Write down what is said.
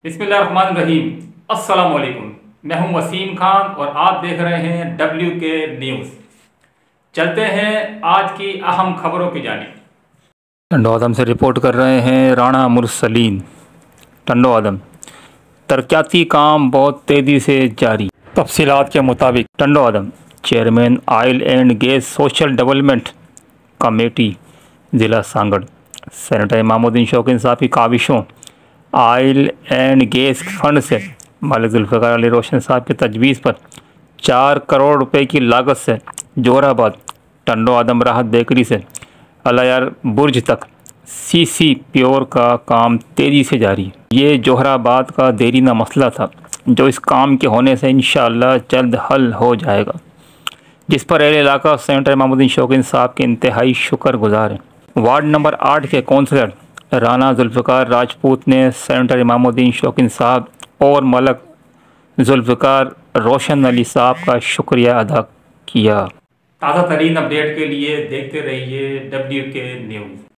बिस्मिल्लाहिर्रहमानिर्रहीम। अस्सलाम वालेकुम। मैं हूं वसीम खान और आप देख रहे हैं WK न्यूज़। चलते हैं आज की अहम खबरों की जानिब। टंडो आदम से रिपोर्ट कर रहे हैं राणा मुरसलीन। टंडो आदम तरक्याती काम बहुत तेज़ी से जारी। तफसीलात के मुताबिक Tando Adam chairman oil and gas social development committee ज़िला सांगड़ सेनेटर इमामुद्दीन शौकीन साहब की काविशों ऑयल एंड गैस फंड से मालिक जुल्फ़िकार अली रोशन साहब की तजवीज़ पर 4 करोड़ रुपए की लागत से जोहराबाद टंडो आदम राहत बेकरी से अलायार बुर्ज तक CC प्योर का काम तेज़ी से जारी है। ये जोहराबाद का देरीना मसला था जो इस काम के होने से इंशाअल्लाह जल्द हल हो जाएगा, जिस पर अहले इलाका सेनेटर इमामुद्दीन शौकीन साहब के इंतहाई शुक्रगुजार हैं। वार्ड नंबर 8 के कौंसलर राना जुल्फ़िकार राजपूत ने सेनेटर इमामुद्दीन शौकीन साहब और मलक जुल्फ़िकार रोशन अली साहब का शुक्रिया अदा किया। ताज़ा तरीन अपडेट के लिए देखते रहिए WK न्यूज़।